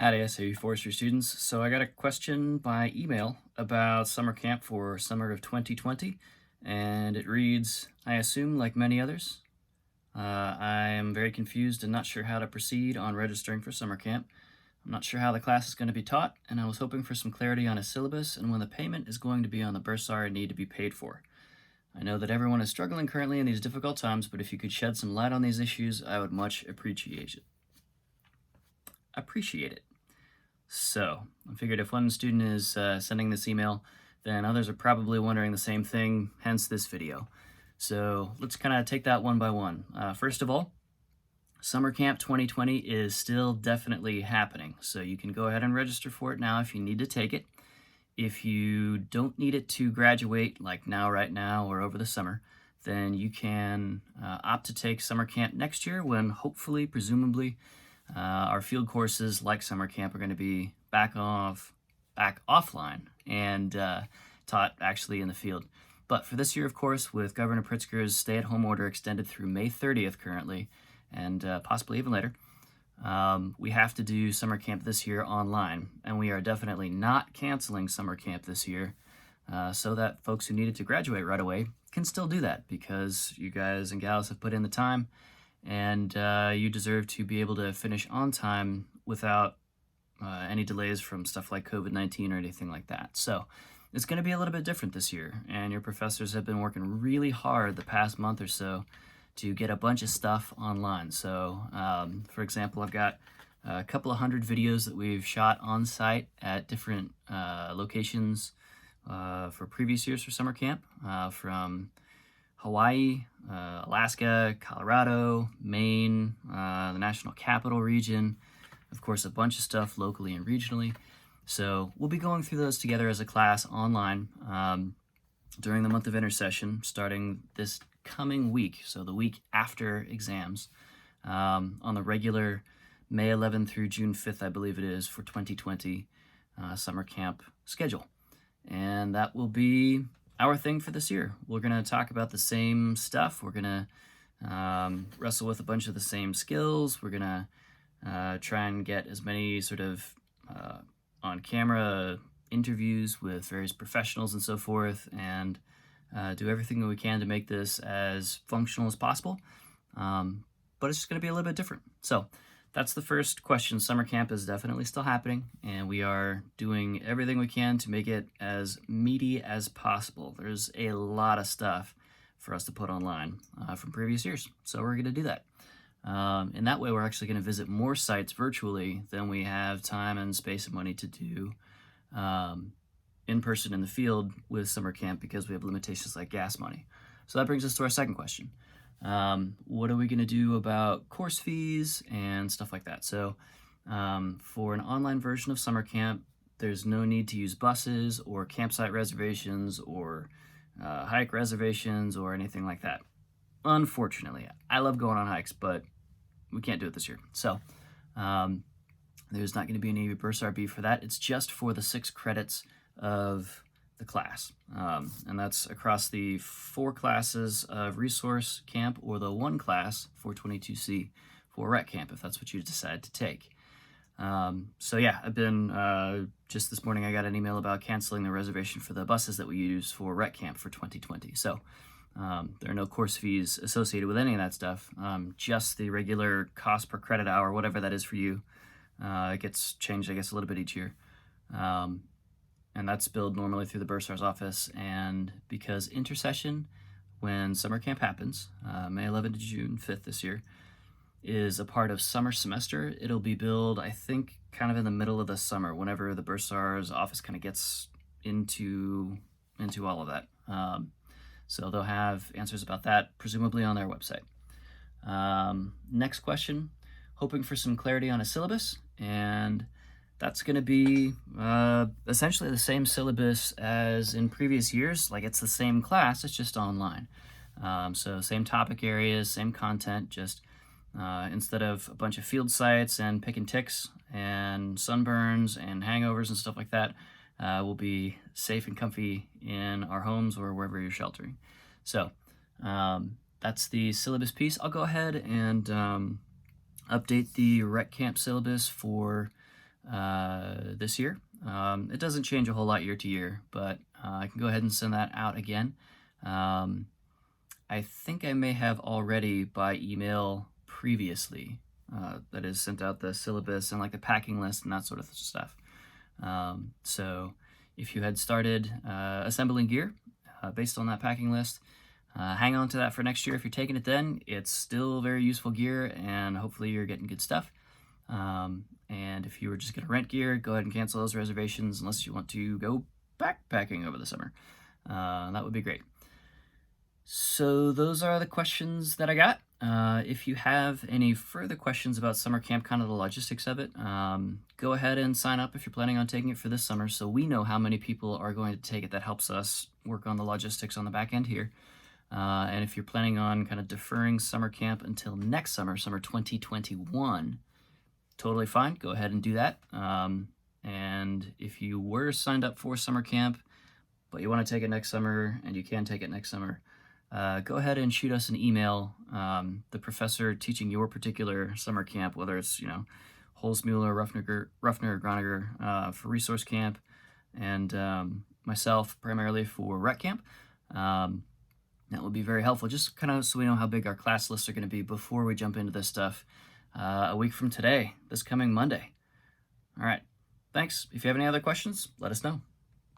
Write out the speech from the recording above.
Howdy, SAU Forestry students. So I got a question by email about summer camp for summer of 2020, and it reads, I assume like many others, I am very confused and not sure how to proceed on registering for summer camp. I'm not sure how the class is going to be taught, and I was hoping for some clarity on a syllabus and when the payment is going to be on the bursar I need to be paid for. I know that everyone is struggling currently in these difficult times, but if you could shed some light on these issues, I would much appreciate it. So, I figured if one student is sending this email, then others are probably wondering the same thing, hence this video. So let's kind of take that one by one. First of all, Summer Camp 2020 is still definitely happening, so you can go ahead and register for it now if you need to take it. If you don't need it to graduate, like right now, or over the summer, then you can opt to take Summer Camp next year when hopefully, presumably, our field courses like summer camp are going to be back offline and taught actually in the field. But for this year, of course, with Governor Pritzker's stay-at-home order extended through May 30th currently, and possibly even later, we have to do summer camp this year online, and we are definitely not canceling summer camp this year so that folks who needed to graduate right away can still do that because you guys and gals have put in the time, and you deserve to be able to finish on time without any delays from stuff like COVID-19 or anything like that. So it's going to be a little bit different this year, and your professors have been working really hard the past month or so to get a bunch of stuff online. So, for example, I've got a couple of hundred videos that we've shot on site at different locations for previous years for summer camp, from Hawaii, Alaska, Colorado, Maine, the National Capital Region, of course, a bunch of stuff locally and regionally. So we'll be going through those together as a class online during the month of intersession, starting this coming week, so the week after exams, on the regular May 11th through June 5th, I believe it is, for 2020 summer camp schedule. And that will be our thing for this year. We're going to talk about the same stuff. We're going to wrestle with a bunch of the same skills. We're going to try and get as many sort of on-camera interviews with various professionals and so forth, and do everything that we can to make this as functional as possible. But it's just going to be a little bit different. So that's the first question. Summer camp is definitely still happening, and we are doing everything we can to make it as meaty as possible. There's a lot of stuff for us to put online from previous years, so we're going to do that. In that way, we're actually going to visit more sites virtually than we have time and space and money to do in person in the field with summer camp because we have limitations like gas money. So that brings us to our second question. What are we going to do about course fees and stuff like that? So for an online version of summer camp, there's no need to use buses or campsite reservations or hike reservations or anything like that. Unfortunately, I love going on hikes, but we can't do it this year. So there's not going to be any bursar B for that. It's just for the 6 credits of the class, and that's across the 4 classes of resource camp or the 1 class for 22C for rec camp, if that's what you decide to take. So yeah, I've been, just this morning I got an email about canceling the reservation for the buses that we use for rec camp for 2020. So there are no course fees associated with any of that stuff, just the regular cost per credit hour, whatever that is for you. It gets changed, I guess, a little bit each year. And that's billed normally through the bursar's office. And because intersession, when summer camp happens, May 11th to June 5th this year, is a part of summer semester, it'll be billed, I think, kind of in the middle of the summer, whenever the bursar's office kind of gets into all of that. So they'll have answers about that, presumably on their website. Next question, hoping for some clarity on a syllabus, and that's going to be essentially the same syllabus as in previous years. Like, it's the same class, it's just online. So same topic areas, same content, just instead of a bunch of field sites and pick and ticks and sunburns and hangovers and stuff like that, we'll be safe and comfy in our homes or wherever you're sheltering. So that's the syllabus piece. I'll go ahead and update the rec camp syllabus for this year. It doesn't change a whole lot year to year, but I can go ahead and send that out again. I think I may have already by email previously, that is sent out the syllabus and like the packing list and that sort of stuff. So if you had started assembling gear based on that packing list, hang on to that for next year. If you're taking it then, it's still very useful gear and hopefully you're getting good stuff. And if you were just going to rent gear, go ahead and cancel those reservations unless you want to go backpacking over the summer. That would be great. So those are the questions that I got. If you have any further questions about summer camp, kind of the logistics of it, go ahead and sign up if you're planning on taking it for this summer so we know how many people are going to take it. That helps us work on the logistics on the back end here. And if you're planning on kind of deferring summer camp until next summer, summer 2021, totally fine. Go ahead and do that. And if you were signed up for summer camp, but you want to take it next summer and you can take it next summer, go ahead and shoot us an email. The professor teaching your particular summer camp, whether it's, Holzmuller, Ruffner, or Groniger for resource camp, and myself primarily for rec camp. That would be very helpful, just kind of so we know how big our class lists are going to be before we jump into this stuff a week from today, this coming Monday. All right. Thanks. If you have any other questions, let us know.